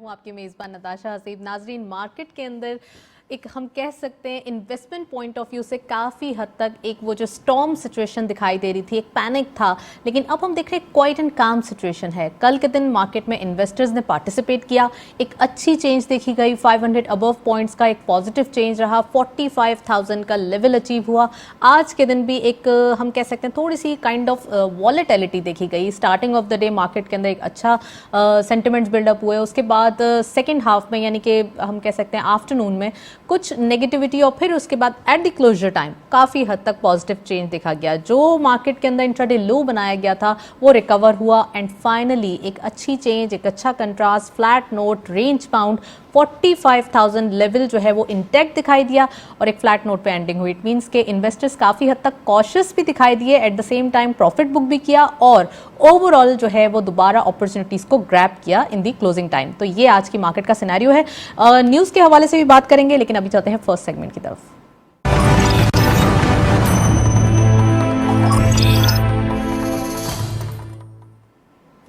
हूँ आपकी मेज़बान नताशा हसीब। नाजरीन, मार्केट के अंदर एक हम कह सकते हैं इन्वेस्टमेंट पॉइंट ऑफ व्यू से काफ़ी हद तक एक वो जो स्टॉर्म सिचुएशन दिखाई दे रही थी, एक पैनिक था, लेकिन अब हम देख रहे हैं क्वाइट एंड काम सिचुएशन है। कल के दिन मार्केट में इन्वेस्टर्स ने पार्टिसिपेट किया, एक अच्छी चेंज देखी गई, 500 अबव पॉइंट्स का एक पॉजिटिव चेंज रहा, 45,000 का लेवल अचीव हुआ। आज के दिन भी एक हम कह सकते हैं थोड़ी सी काइंड ऑफ वॉलेटिलिटी देखी गई। Starting of the day market के अंदर एक अच्छा सेंटिमेंट्स बिल्डअप हुए, उसके बाद सेकेंड हाफ में यानी कि हम कह सकते हैं आफ्टरनून में कुछ नेगेटिविटी और फिर उसके बाद एट द क्लोजर टाइम काफ़ी हद तक पॉजिटिव चेंज देखा गया। जो मार्केट के अंदर इंट्राडे लो बनाया गया था वो रिकवर हुआ एंड फाइनली एक अच्छी चेंज, एक अच्छा contrast, flat note, range bound 45,000 level जो है वो इंटैक्ट दिखाई दिया और एक फ्लैट नोट पे एंडिंग हुई। इट मींस के इन्वेस्टर्स काफ़ी हद तक कॉशियस भी दिखाई दिए, at the same time profit book भी किया और ओवरऑल जो है वो दोबारा अपॉर्चुनिटीज़ को ग्रैब किया इन दी क्लोजिंग टाइम। तो ये आज की मार्केट का सिनेरियो है। न्यूज़ के हवाले से भी बात करेंगे, लेकिन अभी चलते हैं फर्स्ट सेगमेंट की तरफ।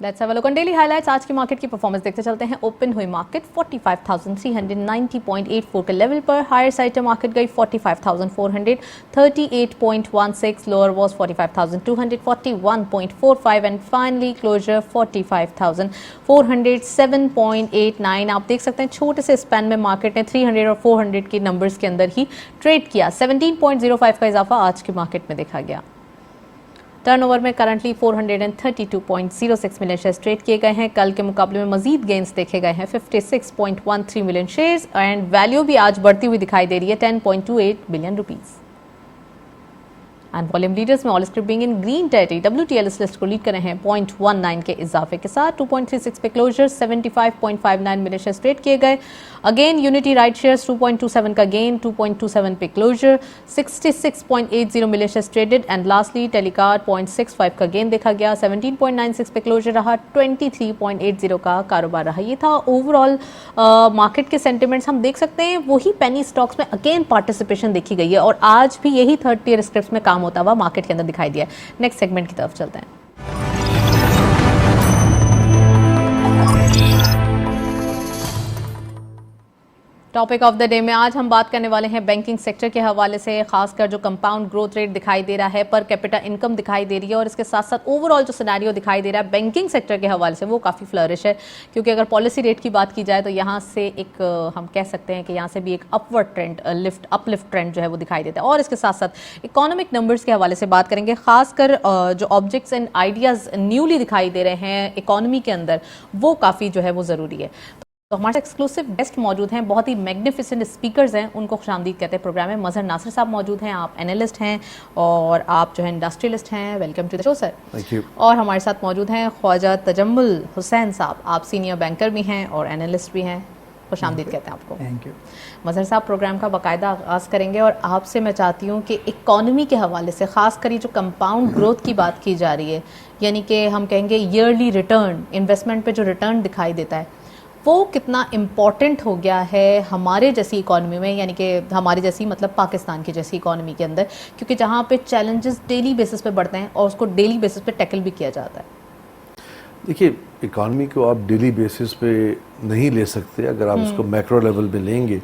Let's have a look on daily highlights. आज की मार्केट की परफॉर्मेंस देखते चलते हैं। ओपन हुई मार्केट 45,390.84 के लेवल पर। हायर साइड पे मार्केट गई 45,438.16, lower was 45,241.45 and finally closure 45,407.89। आप देख सकते हैं छोटे से स्पैन में मार्केट ने 300 और 400 के नंबर्स के अंदर ही ट्रेड किया। 17.05 का इजाफा आज की मार्केट में देखा गया। टर्नओवर में करंटली 432.06 मिलियन शेयर्स ट्रेड किए गए हैं। कल के मुकाबले में मजीद गेंस देखे गए हैं 56.13 मिलियन शेयर्स एंड वैल्यू भी आज बढ़ती हुई दिखाई दे रही है 10.28 billion rupees. And volume leaders में all script being in green territory, WTLS list को लीड कर रहे हैं 0.19 के इजाफे के साथ। 2.36 पे क्लोजर, 75.59 मिलियन शेयर्स ट्रेड किए गए। अगेन यूनिटी राइट शेयर्स 2.27 का गेन, 2.27 पे closure, 66.80 million shares traded and lastly Telecard 0.65 का गेन देखा गया। 17.96 पे क्लोजर रहा, 23.80 का कारोबार रहा। ये था ओवरऑल मार्केट के सेंटिमेंट्स। हम देख सकते हैं वही पेनी स्टॉक्स में अगेन पार्टिसिपेशन देखी गई है और आज भी यही थर्ड टियर स्क्रिप्ट्स में काम होता हुआ मार्केट के अंदर दिखाई दिया है। नेक्स्ट सेगमेंट की तरफ चलते हैं। टॉपिक ऑफ द डे में आज हम बात करने वाले हैं बैंकिंग सेक्टर के हवाले से, खासकर जो कंपाउंड ग्रोथ रेट दिखाई दे रहा है, पर कैपिटा इनकम दिखाई दे रही है और इसके साथ साथ ओवरऑल जो सिनेरियो दिखाई दे रहा है बैंकिंग सेक्टर के हवाले से वो काफ़ी फ्लरिश है। क्योंकि अगर पॉलिसी रेट की बात की जाए तो यहाँ से एक हम कह सकते हैं कि यहाँ से भी एक अपवर्ड ट्रेंड, अपलिफ्ट ट्रेंड जो है वो दिखाई देता है। और इसके साथ साथ इकोनॉमिक नंबर्स के हवाले से बात करेंगे, खासकर जो ऑब्जेक्ट्स एंड आइडियाज़ न्यूली दिखाई दे रहे हैं इकोनॉमी के अंदर वो काफ़ी जो है वो ज़रूरी है। तो हमारे एक्सक्लूसिव गेस्ट मौजूद हैं, बहुत ही मैग्निफिसेंट स्पीकर्स हैं, उनको खुशामदीद कहते हैं प्रोग्राम में। मजहर नासिर साहब मौजूद हैं, आप एनालिस्ट हैं और आप जो है इंडस्ट्रियलिस्ट हैं। Welcome to the show sir. Thank you. और हमारे साथ मौजूद हैं ख्वाजा तजम्मुल हुसैन साहब, आप सीनियर बैंकर भी हैं और एनालिस्ट भी हैं। खुशामदीद कहते हैं आपको। Thank you. मजहर साहब, प्रोग्राम का बाकायदा आगाज़ करेंगे और आपसे मैं चाहती हूँ कि इकॉनमी के हवाले से खासकर ये जो कंपाउंड ग्रोथ की बात की जा रही है, यानी कि हम कहेंगे ईयरली रिटर्न, इन्वेस्टमेंट पे जो रिटर्न दिखाई देता है वो कितना इम्पॉर्टेंट हो गया है हमारे जैसी इकॉनमी में, यानी कि हमारी जैसी मतलब पाकिस्तान की जैसी इकॉनमी के अंदर, क्योंकि जहाँ पे चैलेंजेस डेली बेसिस पे बढ़ते हैं और उसको डेली बेसिस पे टैकल भी किया जाता है। देखिए, इकॉनमी को आप डेली बेसिस पे नहीं ले सकते। अगर आप इसको मैक्रो लेवल पे लेंगे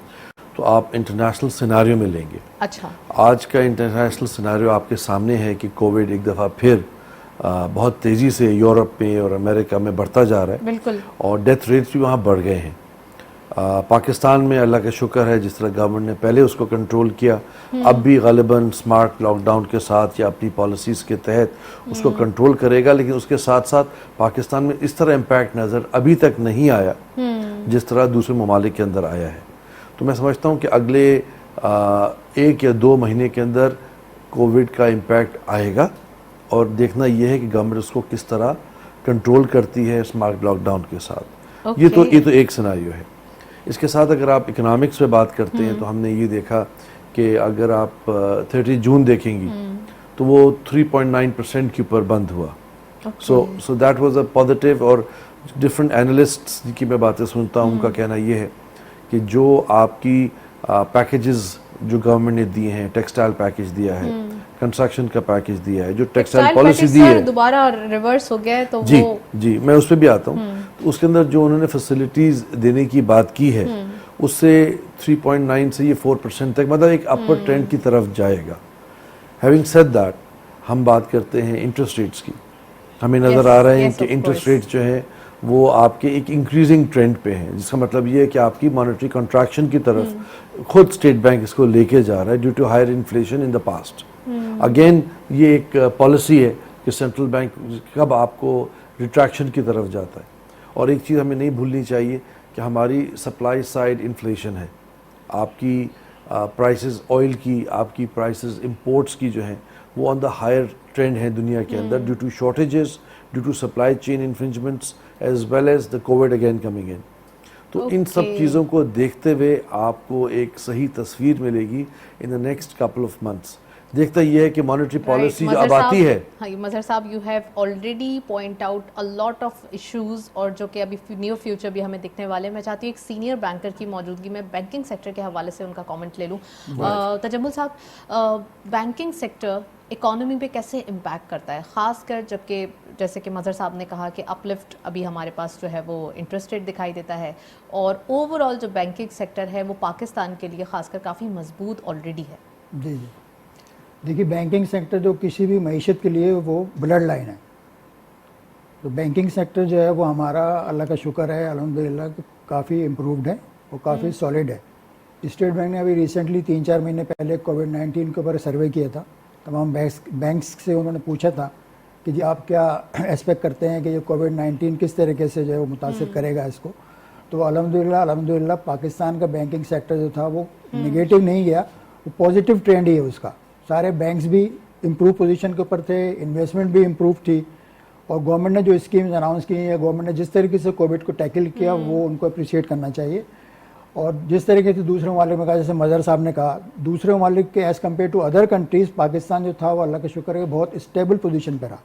तो आप इंटरनेशनल सिनारियो में लेंगे। अच्छा, आज का इंटरनेशनल सिनारियो आपके सामने है कि कोविड एक दफ़ा फिर बहुत तेज़ी से यूरोप में और अमेरिका में बढ़ता जा रहा है। बिल्कुल। और डेथ रेट्स भी वहाँ बढ़ गए हैं। पाकिस्तान में अल्लाह का शुक्र है, जिस तरह गवर्नमेंट ने पहले उसको कंट्रोल किया, अब भी गालिबन स्मार्ट लॉकडाउन के साथ या अपनी पॉलिसीज़ के तहत उसको कंट्रोल करेगा। लेकिन उसके साथ साथ पाकिस्तान में इस तरह इम्पैक्ट नज़र अभी तक नहीं आया जिस तरह दूसरे ममालिक के अंदर आया है। तो मैं समझता हूँ कि अगले 1 या 2 महीने के अंदर कोविड का इम्पैक्ट आएगा और देखना यह है कि गवर्नमेंट उसको किस तरह कंट्रोल करती है स्मार्ट लॉकडाउन के साथ। ये तो एक सिनारियो है। इसके साथ अगर आप इकोनॉमिक्स पे बात करते हैं तो हमने ये देखा कि अगर आप 30 जून देखेंगी तो वो 3.9% के ऊपर बंद हुआ। So that was a positive. और डिफरेंट एनालिस्ट्स की मैं बातें सुनता हूँ, उनका कहना ये है कि जो आपकी पैकेजेस जो गवर्नमेंट ने दिए हैं, टेक्सटाइल पैकेज दिया है, कंस्ट्रक्शन का पैकेज दिया है, जो टेक्सटाइल पॉलिसी दी है, दोबारा रिवर्स हो गया है तो जी वो जी मैं उस पर भी आता हूँ। तो उसके अंदर जो उन्होंने फैसिलिटीज देने की बात की है, उससे 3.9 से ये 4% तक, मतलब एक अपर ट्रेंड की तरफ जाएगा। हैविंग सेड दैट, हम बात करते हैं इंटरेस्ट रेट्स की। हमें नज़र आ रहे हैं कि इंटरेस्ट रेट जो है वो आपके एक इंक्रीजिंग ट्रेंड पे हैं, जिसका मतलब ये है कि आपकी मॉनेटरी कंट्रैक्शन की तरफ खुद स्टेट बैंक इसको लेके जा रहा है due to higher inflation in the past. Again ये एक पॉलिसी है कि सेंट्रल बैंक कब आपको रिट्रैक्शन की तरफ जाता है। और एक चीज़ हमें नहीं भूलनी चाहिए कि हमारी सप्लाई साइड इन्फ्लेशन है, आपकी प्राइसेस ऑयल की, आपकी प्राइसेस इंपोर्ट्स की जो हैं वो ऑन द हायर ट्रेंड है दुनिया के अंदर, due to shortages, due to supply chain infringements as well as the COVID again coming in. तो इन सब चीज़ों को देखते हुए आपको एक सही तस्वीर मिलेगी in the next couple of months. देखता ये है कि मॉनेटरी पॉलिसी जो अब आती है, हाँ मजहर साहब, you have already point out a lot of issues, और जो कि अभी नियर फ्यूचर भी हमें दिखने वाले हैं। मैं चाहती हूँ एक सीनियर बैंकर की मौजूदगी में बैंकिंग सेक्टर के हवाले से उनका कमेंट ले लूँ। तजम्मुल साहब, बैंकिंग सेक्टर इकोनॉमी पे कैसे इम्पैक्ट करता है, ख़ासकर जबकि जैसे कि मजहर साहब ने कहा कि अपलिफ्ट अभी हमारे पास जो है वो इंटरेस्ट रेट दिखाई देता है, और ओवरऑल जो बैंकिंग सेक्टर है वो पाकिस्तान के लिए ख़ासकर काफ़ी मजबूत ऑलरेडी है। जी जी, देखिए बैंकिंग सेक्टर जो किसी भी मईशत के लिए वो ब्लड लाइन है। तो बैंकिंग सेक्टर जो है वो हमारा अल्लाह का शुक्र है अल्हम्दुलिल्लाह काफ़ी इम्प्रूव्ड है और काफ़ी सॉलिड है। स्टेट बैंक ने अभी रिसेंटली 3-4 महीने पहले कोविड-19 के ऊपर सर्वे किया था। तमाम बैंक्स से उन्होंने पूछा था कि जी आप क्या एक्सपेक्ट करते हैं कि ये कोविड-19 किस तरीके से जो है वो मुतासिर करेगा इसको। तो अल्हम्दुलिल्लाह पाकिस्तान का बैंकिंग सेक्टर जो था वो नेगेटिव नहीं गया, वो पॉजिटिव ट्रेंड ही है उसका। सारे बैंक्स भी इम्प्रूव पोजीशन के ऊपर थे, इन्वेस्टमेंट भी इम्प्रूव थी, और गवर्नमेंट ने जो स्कीम्स अनाउंस की हैं, गवर्नमेंट ने जिस तरीके से कोविड को टैकल किया वो उनको अप्रिशिएट करना चाहिए। और जिस तरीके से दूसरे ममालिक में कहा, जैसे मजहर साहब ने कहा, दूसरे ममालिक के as compared to other countries Pakistan जो था वो अल्लाह का शुक्र है बहुत स्टेबल पोजीशन पर रहा।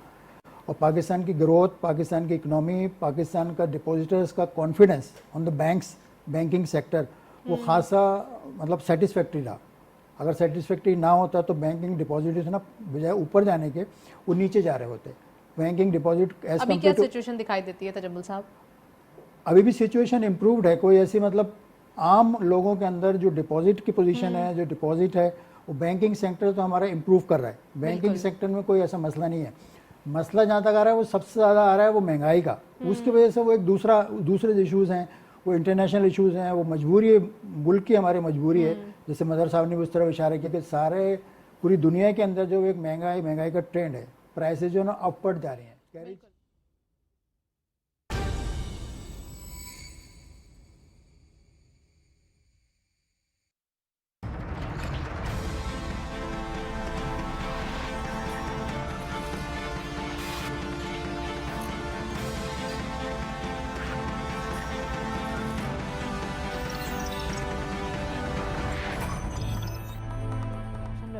और पाकिस्तान की ग्रोथ, पाकिस्तान की इकनॉमी, पाकिस्तान का डिपॉजिटर्स का confidence on the banks, banking sector वो खासा मतलब सेटिस्फैक्ट्री रहा। अगर सेटिस्फैक्ट्री ना होता तो बैंकिंग डिपॉजिट ना बजाय ऊपर जाने के वो नीचे जा रहे होते। बैंकिंग डिपॉजिट एज अभी क्या सिचुएशन दिखाई देती है तजम्मुल साहब? अभी भी सिचुएशन इम्प्रूव्ड है, कोई ऐसी मतलब आम लोगों के अंदर जो डिपॉजिट की पोजीशन है, जो डिपॉजिट है, वो बैंकिंग सेक्टर तो हमारा इम्प्रूव कर रहा है। बैंकिंग सेक्टर में कोई ऐसा मसला नहीं है। मसला जहाँ तक आ रहा है वो सबसे ज़्यादा आ रहा है वो महंगाई का। उसकी वजह से वो एक दूसरे इशूज़ हैं, वो इंटरनेशनल इशूज़ हैं, वो मजबूरी है, मुल्क की हमारी मजबूरी है। जैसे मदर साहब ने भी उस तरफ इशारा किया कि सारे पूरी दुनिया के अंदर जो एक महंगाई का ट्रेंड है, प्राइसेज जो ना अपवर्ड जा रही हैं।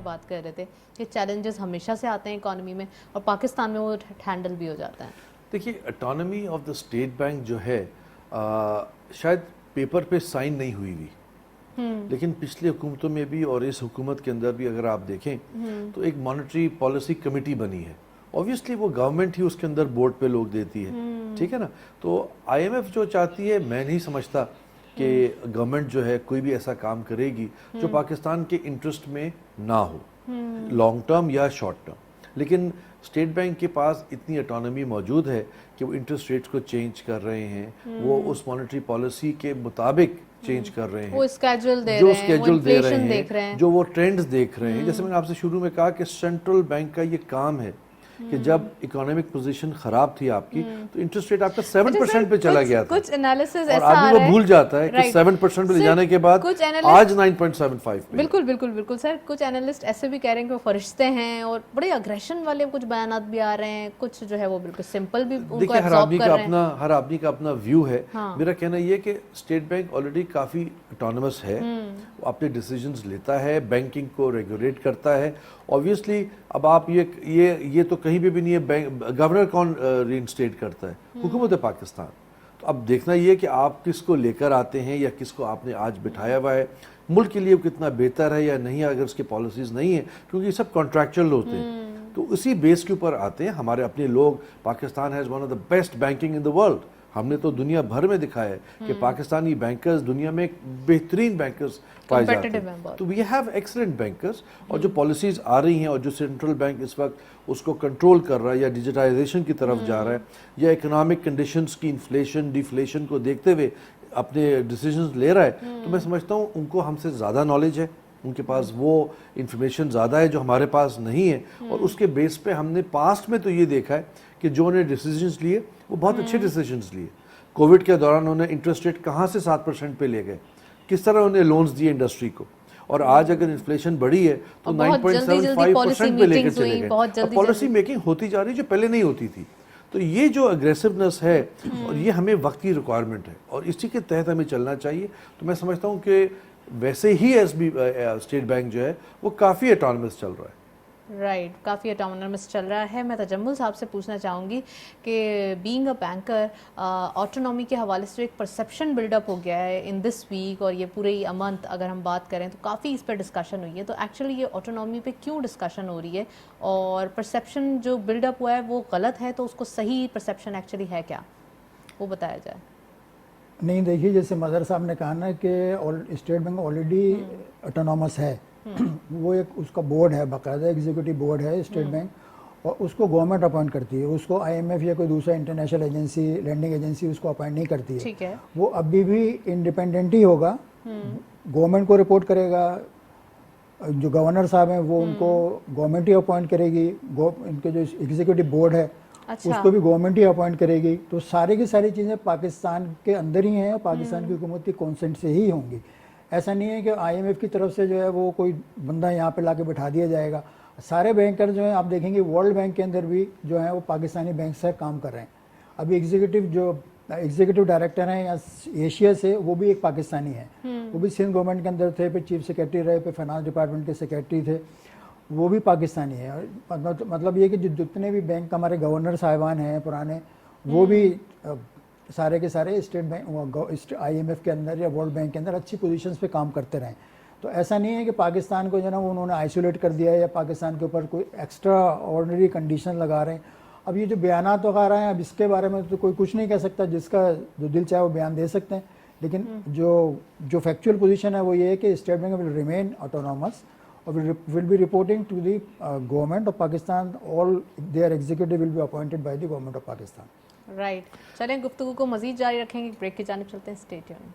बात कर रहे थे कि चैलेंजेस हमेशा से आते हैं इकोनॉमी में, और पाकिस्तान में वो हैंडल भी हो जाता है। देखिए autonomy of the state bank जो है शायद पेपर पे साइन नहीं हुई हुई, लेकिन पिछली हुकूमतों में भी और इस हुकूमत के अंदर भी अगर आप देखें तो एक मॉनेटरी पॉलिसी कमेटी बनी है। ऑब्वियसली वो गवर्नमेंट ही उसके अंदर बोर्ड पे लोग देती है, ठीक है ना। तो IMF जो चाहती है, मैं नहीं समझता कि गवर्नमेंट जो है कोई भी ऐसा काम करेगी जो पाकिस्तान के इंटरेस्ट में ना हो, लॉन्ग टर्म या शॉर्ट टर्म। लेकिन स्टेट बैंक के पास इतनी ऑटोनॉमी मौजूद है कि वो इंटरेस्ट रेट्स को चेंज कर रहे हैं, वो उस मॉनेटरी पॉलिसी के मुताबिक चेंज कर रहे हैं, वो स्केड्यूल दे जो रहे हैं, स्केड्यूल दे रहे देख रहे हैं, हैं, जो वो ट्रेंड्स देख रहे हैं। जैसे मैंने आपसे शुरू में कहा कि सेंट्रल बैंक का ये काम है कि जब इकोनॉमिक पोजीशन खराब थी आपकी तो इंटरेस्ट रेट आपका 7% पे चला गया था, कुछ एनालिसिस और ऐसा आ आदमी रहा वो भूल जाता है कि Right. 7% पे ले जाने के बाद कुछ आज 9.75 पे। बिल्कुल बिल्कुल बिल्कुल सर, कुछ एनालिस्ट ऐसे भी कह रहे हैं कि वो फरिश्ते हैं, और बड़े अग्रेशन वाले कुछ बयानात भी आ रहे हैं, कुछ जो है वो बिल्कुल सिंपल भी उनको देखिए हर एब्जॉर्ब कर रहे हैं। हर आदमी का अपना व्यू है। हाँ। मेरा कहना ये है कि स्टेट बैंक ऑलरेडी काफी ऑटोनमस है, वो अपने डिसीजंस लेता है, बैंकिंग को रेगुलेट करता है। ऑब्वियसली अब आप ये तो कहीं भी नहीं है, गवर्नर कौन रीइंस्टेट करता है? हुकूमत पाकिस्तान। तो अब देखना ये कि आप किसको लेकर आते हैं या किसको आपने आज बिठाया हुआ है। मुल्क के लिए वो कितना बेहतर है या नहीं है अगर उसकी पॉलिसीज़ नहीं है, क्योंकि ये सब कॉन्ट्रैक्चुअल होते हैं। तो उसी बेस के ऊपर आते हैं हमारे अपने लोग। Pakistan has one of the best banking in the world. हमने तो दुनिया भर में दिखाया है कि पाकिस्तानी बैंकर्स दुनिया में बेहतरीन बैंकर्स पाए जाते हैं। तो वी हैव एक्सीलेंट बैंकर्स, और जो पॉलिसीज आ रही हैं और जो सेंट्रल बैंक इस वक्त उसको कंट्रोल कर रहा है या डिजिटाइजेशन की तरफ जा रहा है या इकोनॉमिक कंडीशंस की इन्फ्लेशन डिफ्लेशन को देखते हुए अपने डिसीजंस ले रहा है, तो मैं समझता हूँ उनको हमसे ज़्यादा नॉलेज है, उनके पास वो इंफॉर्मेशन ज़्यादा है जो हमारे पास नहीं है। और उसके बेस पे हमने पास्ट में तो ये देखा है कि जो उन्हें डिसीजंस लिए वो बहुत अच्छे डिसीजंस लिए। कोविड के दौरान उन्हें इंटरेस्ट रेट कहाँ से 7% पे ले गए, किस तरह उन्हें लोन्स दिए इंडस्ट्री को, और आज अगर इन्फ्लेशन बढ़ी है तो 9.75% पे लेकर चले गए। और पॉलिसी मेकिंग होती जा रही है जो पहले नहीं होती थी। तो ये जो अग्रेसिवनेस है और ये हमें वक्त की रिक्वायरमेंट है और इसी के तहत हमें चलना चाहिए। तो मैं समझता हूँ कि वैसे ही स्टेट बैंक जो है वो काफ़ी ऑटोनमस चल रहा है। राइट, काफ़ी ऑटोनमस चल रहा है। मैं तजम्मुल साहब से पूछना चाहूँगी कि बीइंग अ बैंकर, ऑटोनॉमी के हवाले से एक परसेप्शन बिल्डअप हो गया है इन दिस वीक, और ये पूरे मंथ अगर हम बात करें तो काफ़ी इस पर डिस्कशन हुई है। तो एक्चुअली ये ऑटोनॉमी पे क्यों डिस्कशन हो रही है, और परसेप्शन जो बिल्डअप हुआ है वो गलत है, तो उसको सही परसेप्शन एक्चुअली है क्या, वो बताया जाए। नहीं, देखिए जैसे मदर साहब ने कहा ना कि स्टेट बैंक ऑलरेडी ऑटोनॉमस है। वो एक उसका बोर्ड है, बाकायदा एग्जीक्यूटिव बोर्ड है स्टेट बैंक, और उसको गवर्नमेंट अपॉइंट करती है। उसको आईएमएफ या कोई दूसरा इंटरनेशनल एजेंसी, लैंडिंग एजेंसी उसको अपॉइंट नहीं करती है। ठीक है, वो अभी भी इंडिपेंडेंट ही होगा, गवर्नमेंट को रिपोर्ट करेगा। जो गवर्नर साहब हैं वो उनको गवर्नमेंट ही अपॉइंट करेगी। इनके जो एग्जीक्यूटिव बोर्ड है उसको भी गवर्नमेंट ही अपॉइंट करेगी। तो सारी की सारी चीज़ें पाकिस्तान के अंदर ही हैं और पाकिस्तान की हुकूमत की कॉन्सेंट से ही होंगी। ऐसा नहीं है कि आईएमएफ की तरफ से जो है वो कोई बंदा यहाँ पे लाके बिठा दिया जाएगा। सारे बैंकर जो हैं आप देखेंगे वर्ल्ड बैंक के अंदर भी जो है वो पाकिस्तानी बैंक से काम कर रहे हैं। अभी एग्जीक्यूटिव डायरेक्टर हैं या एशिया से, वो भी एक पाकिस्तानी है। वो भी सिंध गवर्नमेंट के अंदर थे, फिर चीफ सेक्रेटरी रहे, फिर फाइनेंस डिपार्टमेंट के सेक्रेटरी थे, वो भी पाकिस्तानी है। मतलब ये कि जितने भी बैंक हमारे गवर्नर साहिबान हैं पुराने, वो भी सारे के सारे स्टेट बैंक आईएमएफ के अंदर या वर्ल्ड बैंक के अंदर अच्छी पोजीशंस पे काम करते रहें। तो ऐसा नहीं है कि पाकिस्तान को जो है ना उन्होंने आइसोलेट कर दिया है या पाकिस्तान के ऊपर कोई एक्स्ट्रा ऑर्डिनरी कंडीशन लगा रहे हैं। अब ये जो बयानात तो आ रहे हैं, अब इसके बारे में तो कोई कुछ नहीं कह सकता, जिसका जो दिल चाहे वो बयान दे सकते हैं। लेकिन जो फैक्चुअल पोजीशन है वो ये है कि state bank will remain autonomous और will be reporting to the government of Pakistan. All their executive will be appointed by the government of Pakistan. Right, चलें गुफ्तगू को मजीद जारी रखेंगे, ब्रेक की जानिब चलते हैं। Stay tuned.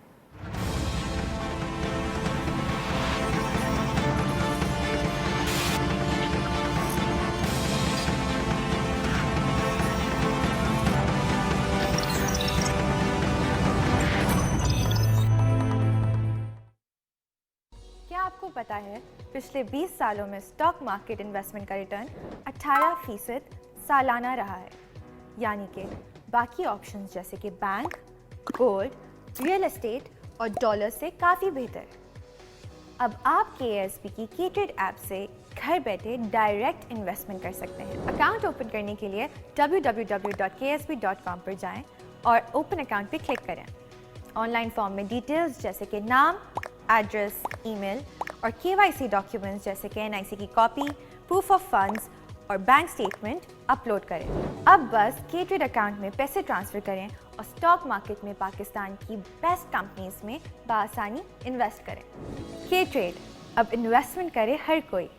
क्या आपको पता है पिछले 20 सालों में स्टॉक मार्केट इन्वेस्टमेंट का रिटर्न 18% सालाना रहा है, यानी कि बाकी ऑप्शंस जैसे कि बैंक, गोल्ड, रियल एस्टेट और डॉलर से काफ़ी बेहतर। अब आप KSB की KTrade ऐप से घर बैठे डायरेक्ट इन्वेस्टमेंट कर सकते हैं। अकाउंट ओपन करने के लिए www.ksb.com पर जाएं और ओपन अकाउंट पर क्लिक करें। ऑनलाइन फॉर्म में डिटेल्स जैसे कि नाम, एड्रेस, ईमेल और KYC डॉक्यूमेंट्स जैसे कि NIC की कॉपी, प्रूफ ऑफ फंड्स और बैंक स्टेटमेंट अपलोड करें। अब बस KTrade अकाउंट में पैसे ट्रांसफ़र करें और स्टॉक मार्केट में पाकिस्तान की बेस्ट कंपनीज में बआसानी इन्वेस्ट करें। KTrade, अब इन्वेस्टमेंट करे हर कोई।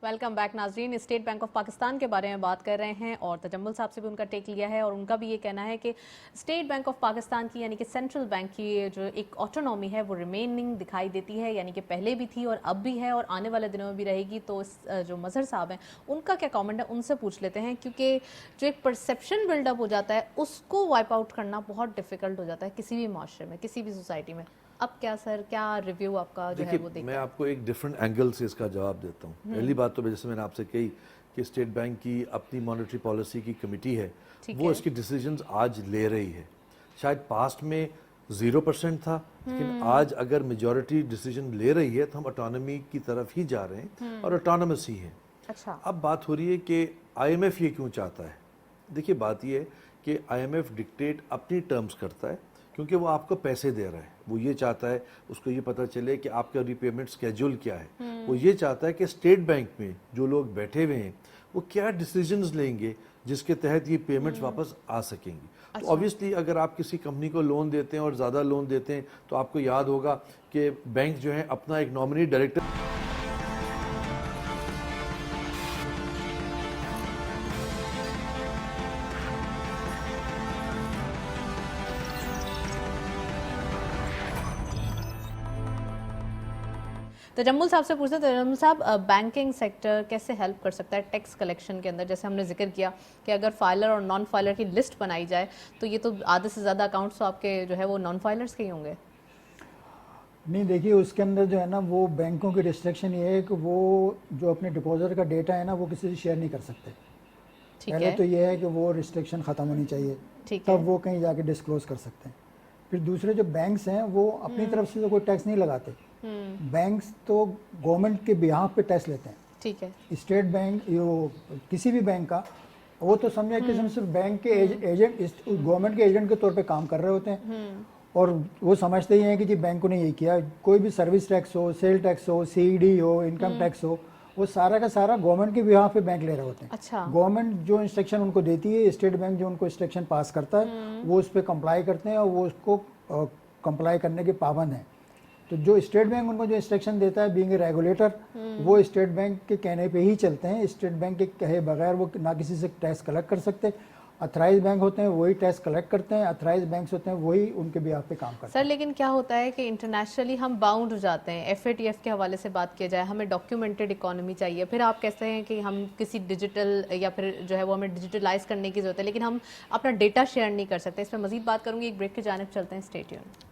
वेलकम बैक नाजरीन। स्टेट बैंक ऑफ पाकिस्तान के बारे में बात कर रहे हैं और तजम्मुल साहब से भी उनका टेक लिया है, और उनका भी ये कहना है कि स्टेट बैंक ऑफ पाकिस्तान की यानी कि सेंट्रल बैंक की जो एक ऑटोनॉमी है वो रिमेनिंग दिखाई देती है, यानी कि पहले भी थी और अब भी है और आने वाले दिनों में भी रहेगी। तो जो मजहर साहब हैं उनका क्या कमेंट है, उनसे पूछ लेते हैं, क्योंकि जो एक परसेप्शन बिल्डअप हो जाता है उसको वाइप आउट करना बहुत डिफिकल्ट हो जाता है किसी भी माशरे में, किसी भी सोसाइटी में। अब क्या सर, क्या रिव्यू आपका जो है वो देखिए? मैं आपको एक डिफरेंट एंगल से इसका जवाब देता हूँ। पहली बात तो जैसे मैंने आपसे कही कि स्टेट बैंक की अपनी मॉनेटरी पॉलिसी की कमेटी है, ठीक वो है। इसकी डिसीजंस आज ले रही है। शायद पास्ट में 0% था, लेकिन आज अगर मेजॉरिटी डिसीजन ले रही है तो हम ऑटोनॉमी की तरफ ही जा रहे हैं और ऑटोनमस ही हैं। अच्छा। अब बात हो रही है कि आईएमएफ ये क्यों चाहता है। देखिए बात ये है कि आईएमएफ डिक्टेट अपनी टर्म्स करता है, क्योंकि वो आपको पैसे दे रहा है। वो ये चाहता है, उसको ये पता चले कि आपका रीपेमेंट स्केड्यूल क्या है। वो ये चाहता है कि स्टेट बैंक में जो लोग बैठे हुए हैं वो क्या डिसीजंस लेंगे जिसके तहत ये पेमेंट्स वापस आ सकेंगी। तो ऑब्वियसली अगर आप किसी कंपनी को लोन देते हैं और ज़्यादा लोन देते हैं तो आपको याद होगा कि बैंक जो है अपना एक नॉमिनी डायरेक्टर तजम्मुल साहब से पूछते हैं। तजम्मुल साहब, बैंकिंग सेक्टर कैसे हेल्प कर सकता है टैक्स कलेक्शन के अंदर? जैसे हमने जिक्र किया कि अगर फाइलर और नॉन फाइलर की लिस्ट बनाई जाए तो ये तो आधे से ज़्यादा अकाउंट्स तो आपके जो है वो नॉन फाइलर्स के ही होंगे। नहीं, देखिए उसके अंदर जो है ना वो बैंकों की रिस्ट्रिक्शन ये है कि वो जो अपने डिपॉजिटर का डेटा है ना वो किसी से शेयर नहीं कर सकते। ठीक पहले है। तो ये है कि वो रिस्ट्रिक्शन ख़त्म होनी चाहिए, ठीक है। तब वो कहीं जाके डिस्क्लोज कर सकते हैं। फिर दूसरे जो बैंक्स हैं वो अपनी तरफ से तो कोई टैक्स नहीं लगाते। बैंक्स तो गवर्नमेंट के बिहाफ पे टैक्स लेते हैं। ठीक है। स्टेट बैंक किसी भी बैंक का वो तो समझे कि सिर्फ बैंक के एजेंट गवर्नमेंट के एजेंट के तौर पे काम कर रहे होते हैं, और वो समझते ही हैं कि जी बैंक ने यही किया। कोई भी सर्विस टैक्स हो, सेल टैक्स हो, सीईडी हो, इनकम टैक्स हो, वो सारा का सारा गवर्नमेंट के बिहाफ पे बैंक ले रहे होते हैं। अच्छा। गवर्नमेंट जो इंस्ट्रक्शन उनको देती है, स्टेट बैंक जो उनको इंस्ट्रक्शन पास करता है वो उस पर कंप्लाई करते हैं और वो उसको कंप्लाई करने के पाबंद हैं। तो जो स्टेट बैंक उनको जो इंस्ट्रक्शन देता है बीइंग ए रेगुलेटर, वो स्टेट बैंक के कहने पे ही चलते हैं। स्टेट बैंक के कहे बगैर वो ना किसी से टैक्स कलेक्ट कर सकते। अथराइज बैंक होते हैं वही टैक्स कलेक्ट करते हैं, अथराइज बैंक्स होते हैं वही उनके बिहाफ पे काम करते सर, लेकिन क्या होता है कि इंटरनेशनली हम बाउंड हो जाते हैं। एफएटीएफ के हवाले से बात किया जाए, हमें डॉक्यूमेंटेड इकोनॉमी चाहिए। फिर आप कहते हैं कि हम किसी डिजिटल या फिर जो है वो हमें डिजिटलाइज करने की जरूरत है, लेकिन हम अपना डेटा शेयर नहीं कर सकते। इस पर मजीद बात करूंगी, एक ब्रेक की जानिब चलते हैं। Stay tuned.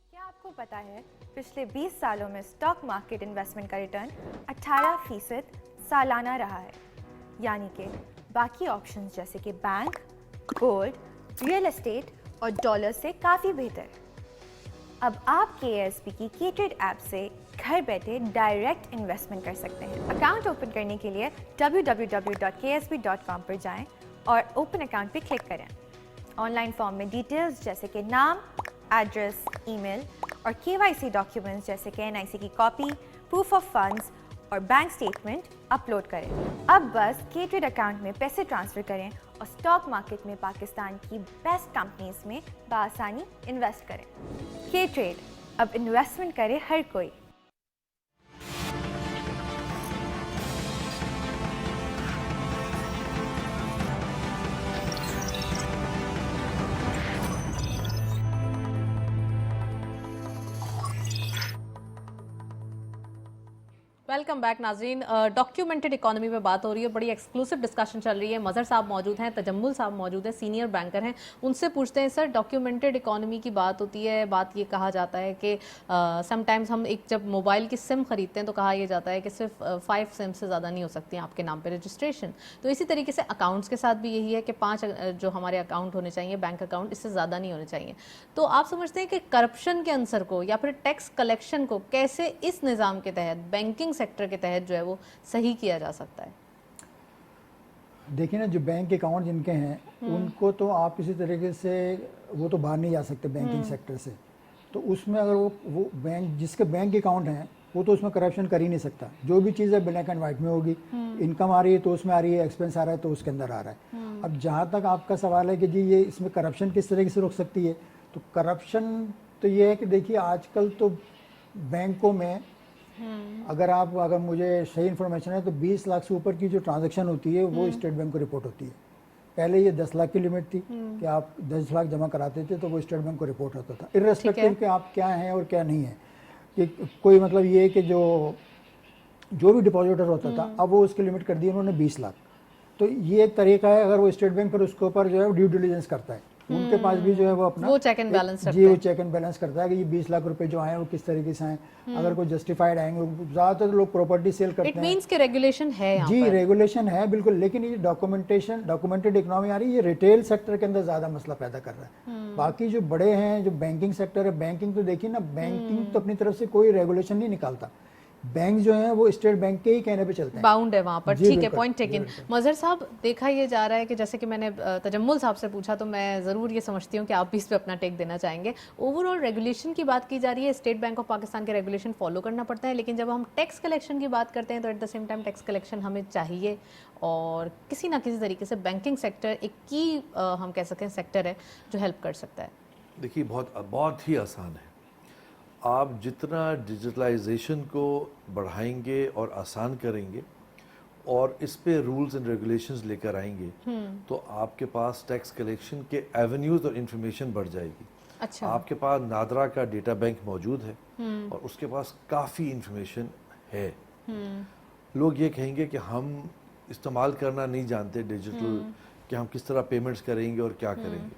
क्या आपको पता है पिछले 20 सालों में स्टॉक मार्केट इन्वेस्टमेंट का रिटर्न 18% सालाना रहा है, यानी कि बाकी ऑप्शंस जैसे कि बैंक, गोल्ड, रियल एस्टेट और डॉलर से काफ़ी बेहतर। अब आप KSB की K-Trade ऐप से घर बैठे डायरेक्ट इन्वेस्टमेंट कर सकते हैं। अकाउंट ओपन करने के लिए www.ksb.com पर जाएं और ओपन अकाउंट पे क्लिक करें। ऑनलाइन फॉर्म में डिटेल्स जैसे कि नाम, एड्रेस, ईमेल और KYC डॉक्यूमेंट्स जैसे कि NIC की कॉपी, प्रूफ ऑफ फंड्स और बैंक स्टेटमेंट अपलोड करें। अब बस K-Trade अकाउंट में पैसे ट्रांसफर करें और स्टॉक मार्केट में पाकिस्तान की बेस्ट कंपनीज में बआसानी इन्वेस्ट करें। K-Trade, अब इन्वेस्टमेंट करे हर कोई। वेलकम बैक नाजरीन। डॉक्यूमेंटेड इकोनॉमी पे बात हो रही है, बड़ी एक्सक्लूसिव डिस्कशन चल रही है। मज़हर साहब मौजूद हैं, तजम्मुल साहब मौजूद हैं, सीनियर बैंकर हैं। उनसे पूछते हैं सर, डॉक्यूमेंटेड इकोनॉमी की बात होती है, बात ये कहा जाता है कि समटाइम्स हम एक जब मोबाइल की सिम खरीदते हैं तो कहा यह जाता है कि सिर्फ 5 सिम से ज़्यादा नहीं हो सकती आपके नाम पर रजिस्ट्रेशन। तो इसी तरीके से अकाउंट्स के साथ भी यही है कि 5 जो हमारे अकाउंट होने चाहिए बैंक अकाउंट, इससे ज़्यादा नहीं होने चाहिए। तो आप समझते हैं कि करप्शन के आंसर को या फिर टैक्स कलेक्शन को कैसे इस निज़ाम के तहत, बैंकिंग सेक्टर के तहत जो है वो सही किया जा सकता है? देखिए ना, जो बैंक अकाउंट जिनके हैं उनको तो आप किसी तरीके से वो तो बाहर नहीं जा सकते बैंकिंग सेक्टर से। तो उसमें अगर वो बैंक जिसके बैंक अकाउंट हैं वो तो उसमें करप्शन कर ही नहीं सकता। जो भी चीज़ है ब्लैक एंड वाइट में होगी। इनकम आ रही है तो उसमें आ रही है, एक्सपेंस आ रहा है तो उसके अंदर आ रहा है। अब जहाँ तक आपका सवाल है कि जी ये इसमें करप्शन किस तरीके से रोक सकती है, तो करप्शन तो ये है कि देखिए आजकल तो बैंकों में अगर मुझे सही इन्फॉर्मेशन है तो 20 लाख से ऊपर की जो ट्रांजैक्शन होती है वो स्टेट बैंक को रिपोर्ट होती है। पहले ये 10 लाख की लिमिट थी कि आप 10 लाख जमा कराते थे तो वो स्टेट बैंक को रिपोर्ट होता था, इर्रेस्पेक्टिव कि आप क्या हैं और क्या नहीं है। कि कोई मतलब ये है कि जो भी डिपॉजिटर होता था अब वो उसकी लिमिट कर दी उन्होंने 20 लाख। तो ये एक तरीका है, अगर वो स्टेट बैंक पर उसके ऊपर जो है ड्यू डिलिजेंस करता है उनके पास भी जो है वो अपना वो check and balance रखते जी वो हैं। चेक एंड बैलेंस करता है कि ये 20 लाख रुपए जो आए हैं वो किस तरीके से आए, अगर कोई जस्टिफाइड आएंगे, ज़्यादातर लोग प्रॉपर्टी सेल करते इट हैं। मीन्स कि रेगुलेशन है यहाँ जी पर। रेगुलेशन है बिल्कुल, लेकिन ये डॉक्यूमेंटेड इकोनॉमी आ रही है, ये रिटेल सेक्टर के अंदर ज़्यादा मसला पैदा कर रहा है। बाकी जो बड़े हैं, जो बैंकिंग सेक्टर है, बैंकिंग तो देखिए ना, बैंकिंग तो अपनी तरफ से कोई रेगुलेशन नहीं निकालता, बैंक जो है वो स्टेट बैंक के ही कहने पे चलते हैं। बाउंड है वहाँ पर, जी, ठीक है, बिल्कुल, पॉइंट जी, टेकन। बिल्कुल। मजहर साहब, देखा ये जा रहा है कि जैसे कि मैंने तजम्मुल साहब से पूछा, तो मैं ज़रूर ये समझती हूँ कि आप भी इस पे अपना टेक देना चाहेंगे। ओवरऑल रेगुलेशन की बात की जा रही है, स्टेट बैंक ऑफ पाकिस्तान के रेगुलेशन फॉलो करना पड़ता है, लेकिन जब हम टैक्स कलेक्शन की बात करते हैं तो at the same time tax collection हमें चाहिए, और किसी ना किसी तरीके से बैंकिंग सेक्टर एक की हम कह सकते हैं सेक्टर है जो हेल्प कर सकता है। देखिए, बहुत ही आसान है। आप जितना डिजिटलाइजेशन को बढ़ाएंगे और आसान करेंगे और इस पे रूल्स एंड रेगुलेशंस लेकर आएंगे, तो आपके पास टैक्स कलेक्शन के एवेन्यूज और इंफॉर्मेशन बढ़ जाएगी। अच्छा। आपके पास नादरा का डेटा बैंक मौजूद है और उसके पास काफ़ी इंफॉर्मेशन है। लोग ये कहेंगे कि हम इस्तेमाल करना नहीं जानते डिजिटल, कि हम किस तरह पेमेंट्स करेंगे और क्या करेंगे,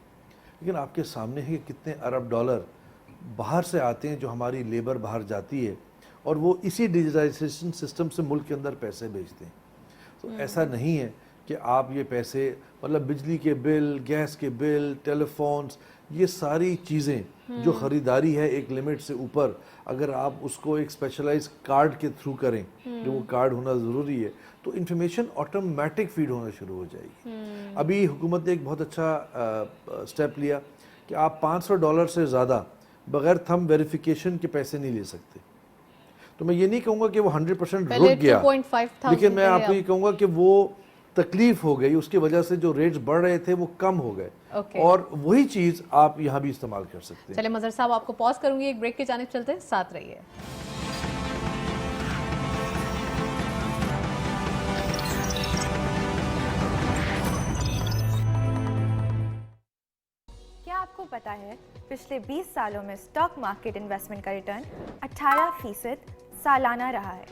लेकिन आपके सामने है कि कितने अरब डॉलर बाहर से आते हैं, जो हमारी लेबर बाहर जाती है और वो इसी डिजिटाइजेशन सिस्टम से मुल्क के अंदर पैसे भेजते हैं। तो ऐसा नहीं है कि आप ये पैसे, मतलब बिजली के बिल, गैस के बिल, टेलीफोन्स, ये सारी चीज़ें जो ख़रीदारी है एक लिमिट से ऊपर, अगर आप उसको एक स्पेशलाइज कार्ड के थ्रू करें, जो वो कार्ड होना ज़रूरी है, तो इन्फॉर्मेशन ऑटोमेटिक फीड होना शुरू हो जाएगी। अभी हुकूमत ने एक बहुत अच्छा स्टेप लिया कि आप $500 से ज़्यादा बगैर थंब वेरिफिकेशन के पैसे नहीं ले सकते। तो मैं ये नहीं कहूँगा कि वो 100% रुक गया, 2,500 लेकिन मैं थे आपको अब। ये कहूँगा कि वो तकलीफ हो गई, उसकी वजह से जो रेट्स बढ़ रहे थे वो कम हो गए। Okay. और वही चीज़ आप यहाँ भी इस्तेमाल कर सकते हैं। चले मजहर साहब, आपको पॉज करूंगी, एक ब्रेक की जानिब चलते हैं, साथ रहिए। क्या आपको पता है पिछले 20 सालों में स्टॉक मार्केट इन्वेस्टमेंट का रिटर्न 18% सालाना रहा है,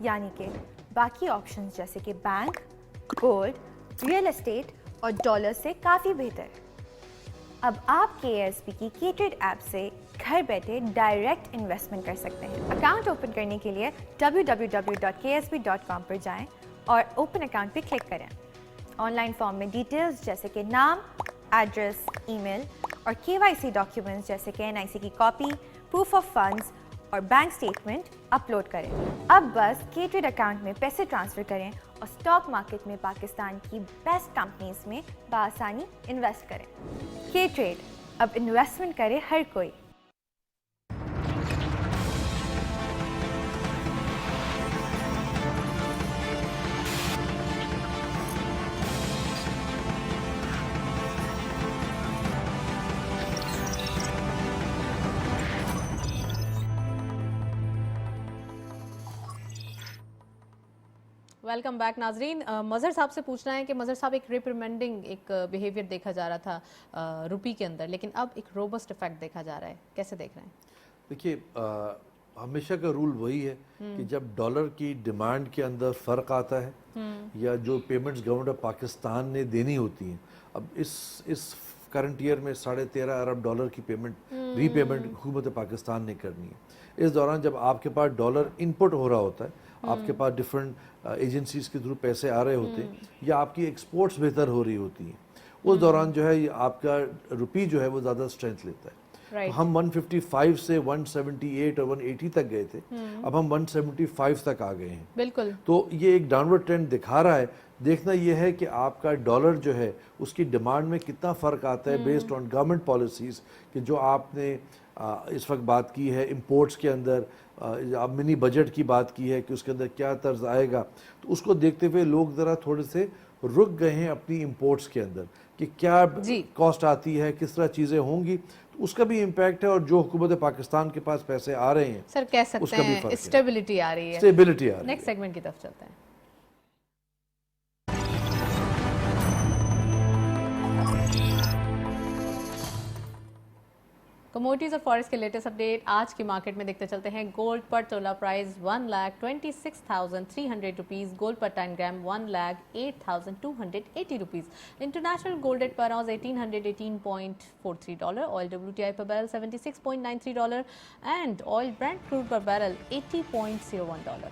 यानी कि बाकी ऑप्शंस जैसे कि बैंक, गोल्ड, रियल एस्टेट और डॉलर से काफ़ी बेहतर। अब आप KSB की K-Trade ऐप से घर बैठे डायरेक्ट इन्वेस्टमेंट कर सकते हैं। अकाउंट ओपन करने के लिए www.ksb.com पर जाएं और ओपन अकाउंट पर क्लिक करें। ऑनलाइन फॉर्म में डिटेल्स जैसे कि नाम, एड्रेस, ईमेल और KYC डॉक्यूमेंट्स जैसे कि NIC की कॉपी, प्रूफ ऑफ फंड्स और बैंक स्टेटमेंट अपलोड करें। अब बस K-Trade अकाउंट में पैसे ट्रांसफ़र करें और स्टॉक मार्केट में पाकिस्तान की बेस्ट कंपनीज में बआसानी इन्वेस्ट करें। K-Trade, अब इन्वेस्टमेंट करे हर कोई। वेलकम बैक नाजरीन। मजहर साहब से पूछना है कि मजहर साहब, एक रिप्रिमेंडिंग एक बिहेवियर देखा जा रहा था रुपी के अंदर, लेकिन अब एक रोबस्ट इफेक्ट देखा जा रहा है, कैसे देख रहे हैं? देखिए, हमेशा का रूल वही है कि जब डॉलर की डिमांड के अंदर फ़र्क आता है या जो पेमेंट्स गवर्नमेंट ऑफ पाकिस्तान ने देनी होती हैं, अब इस करंट ईयर में 13.5 अरब डॉलर की पेमेंट रीपेमेंट हुकूमत पाकिस्तान ने करनी है। इस दौरान जब आपके पास डॉलर इनपुट हो रहा होता है, आपके पास डिफरेंट एजेंसीज के थ्रू पैसे आ रहे होते हैं या आपकी एक्सपोर्ट्स बेहतर हो रही होती हैं, उस दौरान जो है आपका रुपी जो है वो ज़्यादा स्ट्रेंथ लेता है। तो हम 155 से 178 और 180 तक गए थे, अब हम 175 तक आ गए हैं। बिल्कुल। तो ये एक डाउनवर्ड ट्रेंड दिखा रहा है। देखना ये है कि आपका डॉलर जो है उसकी डिमांड में कितना फ़र्क आता है बेस्ड ऑन गवर्नमेंट पॉलिसीज़, कि जो आपने इस वक्त बात की है इंपोर्ट्स के अंदर, आप मिनी बजट की बात की है कि उसके अंदर क्या तर्ज आएगा, तो उसको देखते हुए लोग ज़रा थोड़े से रुक गए हैं अपनी इंपोर्ट्स के अंदर कि क्या कॉस्ट आती है, किस तरह चीज़ें होंगी, तो उसका भी इम्पैक्ट है। और जो हुकूमत पाकिस्तान के पास पैसे आ रहे हैं, सर कह सकते हैं स्टेबिलिटी आ रही है। स्टेबिलिटी आ रही है। नेक्स्ट सेगमेंट की तरफ चलते हैं। कमोडिटीज और फॉरेक्स के लेटेस्ट अपडेट आज की मार्केट में देखते चलते हैं। गोल्ड पर तोला price 1,26,300 rupees, gold per 10 gram 1,08,280 rupees, international gold rate per ounce $1,818.43, oil WTI per barrel $76.93 and oil brent crude per barrel $80.01।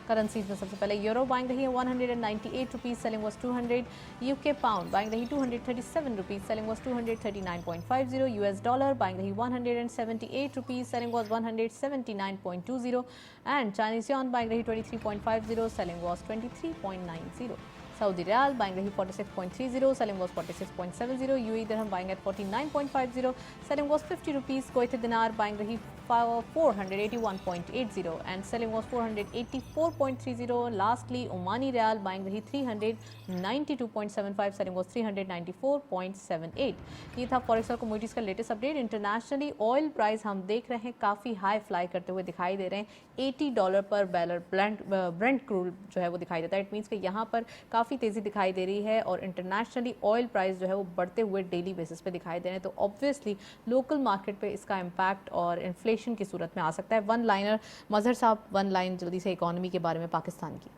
Currencies में सबसे पहले यूरो बाइंग रही है 198 rupees, selling was 200। UK pound buying रही 237 rupees, selling was 239.50। US dollar buying रही 178 rupees, selling was 179.20 and Chinese yuan buying रही 23.50, selling was 23.90। Saudi riyal buying रही 46.30, selling was 46.70। UAE dirham buying at 49.50, selling was 50 rupees. Kuwaiti dinar buying रही 481.80 and selling was 484.30। Lastly Omani riyal buying रही 392.75, selling was 394.78। ये था forex और commodities का latest update. Internationally oil price हम देख रहे हैं काफ़ी हाई फ्लाई करते हुए दिखाई दे रहे हैं। $80 पर बैरल ब्रेंट क्रूड जो है वो दिखाई देता है। इट मीन्स कि यहाँ पर काफ़ी तेज़ी दिखाई दे रही है और इंटरनेशनली ऑयल प्राइस जो है वो बढ़ते हुए डेली बेसिस पे दिखाई दे रहे हैं। तो ऑब्वियसली लोकल मार्केट पे इसका इम्पैक्ट और इन्फ्लेशन की सूरत में आ सकता है। वन लाइनर मजहर साहब, वन लाइन जल्दी से इकोनॉमी के बारे में पाकिस्तान की।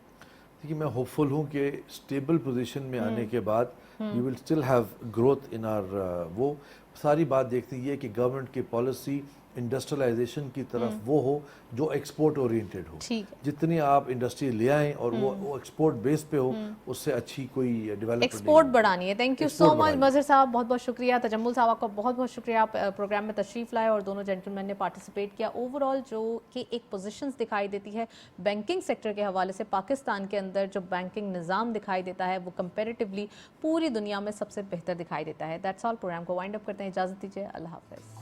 देखिए, मैं होपफुल हूँ कि स्टेबल पोजीशन में आने के बाद we will still have growth in our वो सारी बात देखती है कि गवर्नमेंट की पॉलिसी इंडस्ट्रियलाइजेशन की तरफ वो हो जो एक्सपोर्ट ओरिएंटेड हो। ठीक है। जितनी आप इंडस्ट्री ले आएं और वो एक्सपोर्ट बेस पे हो, उससे अच्छी कोई डेवलपमेंट एक्सपोर्ट बढ़ानी है। Thank you so Export much बढ़ानी है। मजहर साहब, बहुत बहुत शुक्रिया। तजम्मुल साहब, आपका बहुत बहुत शुक्रिया, आप प्रोग्राम में तशरीफ लाए और दोनों जेंटलमैन ने पार्टिसिपेट किया। ओवरऑल जो कि एक पोजीशंस दिखाई देती है बैंकिंग सेक्टर के हवाले से, पाकिस्तान के अंदर जो बैंकिंग निज़ाम दिखाई देता है वो कंपेरेटिवली पूरी दुनिया में सबसे बेहतर दिखाई देता है। That's all. प्रोग्राम को वाइंड अप करते हैं, इजाज़त दीजिए, अल्लाह हाफ़िज़।